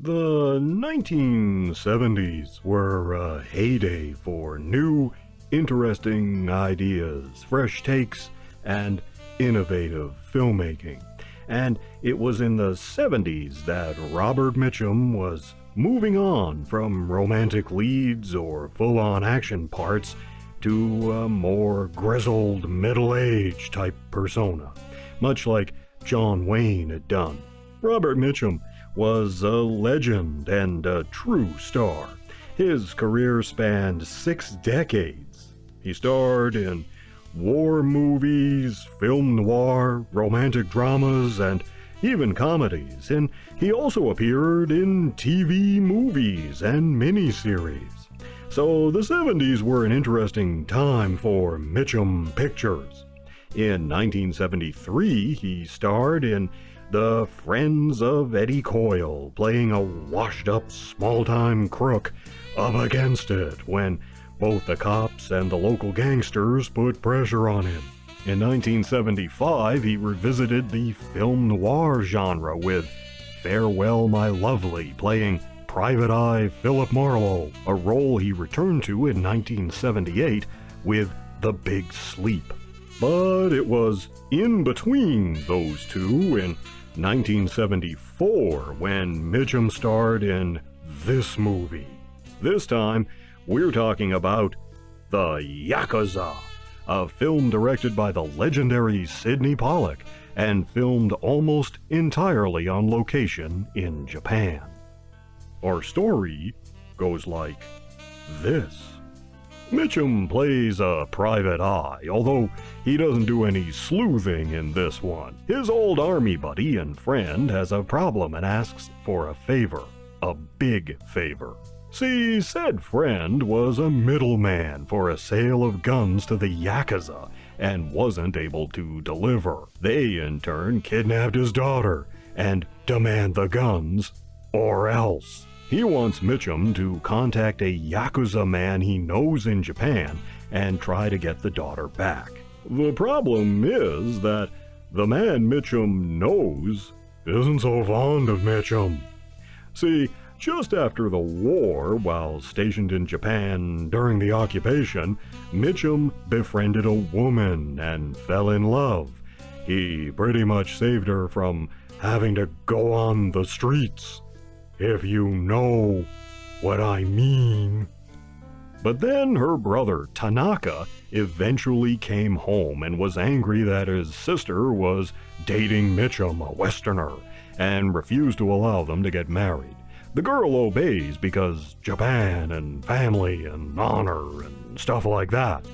The 1970s were a heyday for new, interesting ideas, fresh takes, and innovative filmmaking. And it was in the 70s that Robert Mitchum was moving on from romantic leads or full-on action parts to a more grizzled, middle-aged type persona, much like John Wayne had done. Robert Mitchum was a legend and a true star. His career spanned 6 decades. He starred in war movies, film noir, romantic dramas, and even comedies, and he also appeared in TV movies and miniseries. So the 70s were an interesting time for Mitchum Pictures. In 1973, he starred in The Friends of Eddie Coyle, playing a washed-up small-time crook up against it when both the cops and the local gangsters put pressure on him. In 1975, he revisited the film noir genre with Farewell My Lovely, playing Private Eye Philip Marlowe, a role he returned to in 1978 with The Big Sleep. But it was in between those two in 1974 when Mitchum starred in this movie. This time, we're talking about The Yakuza, a film directed by the legendary Sydney Pollack and filmed almost entirely on location in Japan. Our story goes like this. Mitchum plays a private eye, although he doesn't do any sleuthing in this one. His old army buddy and friend has a problem and asks for a favor. A big favor. See, said friend was a middleman for a sale of guns to the Yakuza and wasn't able to deliver. They, in turn, kidnapped his daughter and demand the guns, or else. He wants Mitchum to contact a Yakuza man he knows in Japan and try to get the daughter back. The problem is that the man Mitchum knows isn't so fond of Mitchum. See, just after the war, while stationed in Japan during the occupation, Mitchum befriended a woman and fell in love. He pretty much saved her from having to go on the streets, if you know what I mean. But then her brother, Tanaka, eventually came home and was angry that his sister was dating Mitchum, a Westerner, and refused to allow them to get married. The girl obeys because Japan and family and honor and stuff like that.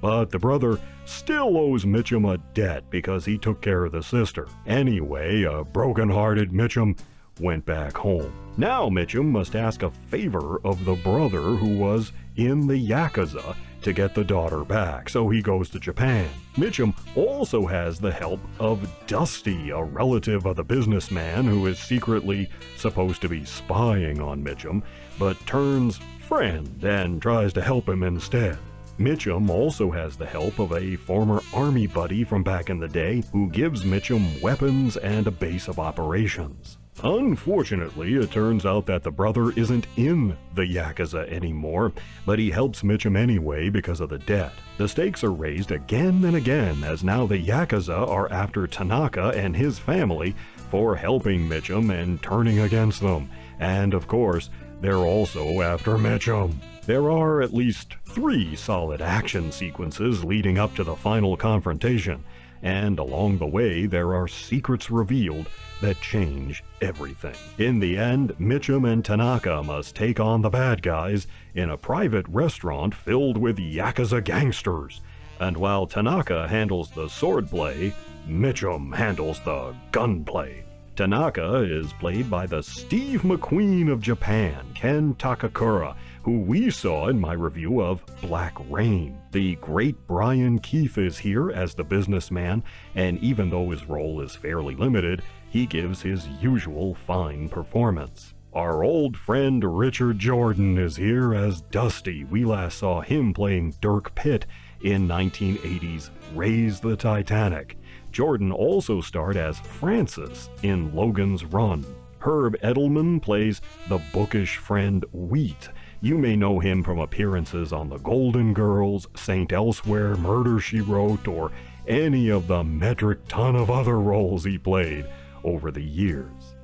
But the brother still owes Mitchum a debt because he took care of the sister. Anyway, a broken-hearted Mitchum went back home. Now Mitchum must ask a favor of the brother who was in the Yakuza to get the daughter back, so he goes to Japan. Mitchum also has the help of Dusty, a relative of the businessman who is secretly supposed to be spying on Mitchum, but turns friend and tries to help him instead. Mitchum also has the help of a former army buddy from back in the day who gives Mitchum weapons and a base of operations. Unfortunately, it turns out that the brother isn't in the Yakuza anymore, but he helps Mitchum anyway because of the debt. The stakes are raised again and again as now the Yakuza are after Tanaka and his family for helping Mitchum and turning against them. And of course, they're also after Mitchum. There are at least 3 solid action sequences leading up to the final confrontation, and along the way there are secrets revealed that change everything. In the end, Mitchum and Tanaka must take on the bad guys in a private restaurant filled with Yakuza gangsters. And while Tanaka handles the swordplay, Mitchum handles the gunplay. Tanaka is played by the Steve McQueen of Japan, Ken Takakura, who we saw in my review of Black Rain. The great Brian Keith is here as the businessman, and even though his role is fairly limited, he gives his usual fine performance. Our old friend Richard Jordan is here as Dusty. We last saw him playing Dirk Pitt in 1980's Raise the Titanic. Jordan also starred as Francis in Logan's Run. Herb Edelman plays the bookish friend Wheat. You may know him from appearances on The Golden Girls, Saint Elsewhere, Murder, She Wrote, or any of the metric ton of other roles he played over the years.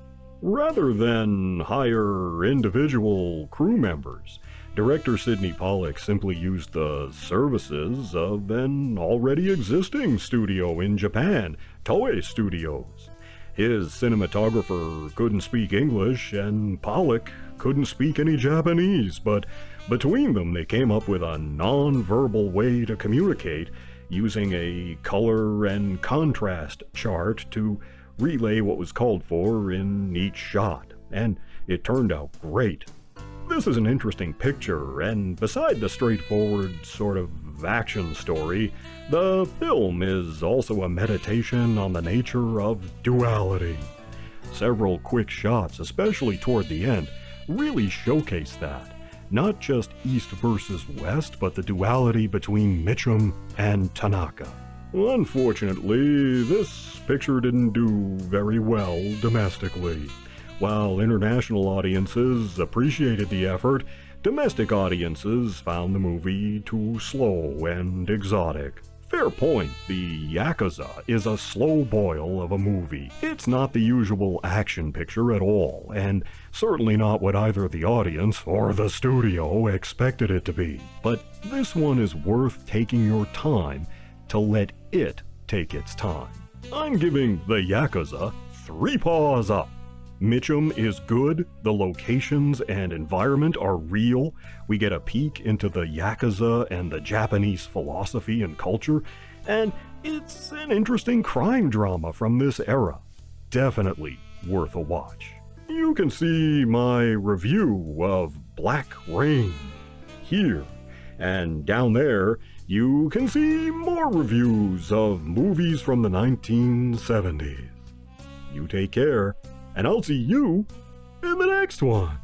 Rather than hire individual crew members, director Sydney Pollack simply used the services of an already existing studio in Japan, Toei Studios. His cinematographer couldn't speak English, and Pollack couldn't speak any Japanese, but between them they came up with a non-verbal way to communicate, using a color and contrast chart to relay what was called for in each shot, and it turned out great. This is an interesting picture, and beside the straightforward sort of action story, the film is also a meditation on the nature of duality. Several quick shots, especially toward the end, really showcase that. Not just East versus West, but the duality between Mitchum and Tanaka. Unfortunately, this picture didn't do very well domestically. While international audiences appreciated the effort, domestic audiences found the movie too slow and exotic. Fair point, the Yakuza is a slow boil of a movie. It's not the usual action picture at all, and certainly not what either the audience or the studio expected it to be. But this one is worth taking your time to let it take its time. I'm giving the Yakuza 3 paws up. Mitchum is good, the locations and environment are real, we get a peek into the Yakuza and the Japanese philosophy and culture, and it's an interesting crime drama from this era. Definitely worth a watch. You can see my review of Black Rain here, and down there you can see more reviews of movies from the 1970s. You take care, and I'll see you in the next one.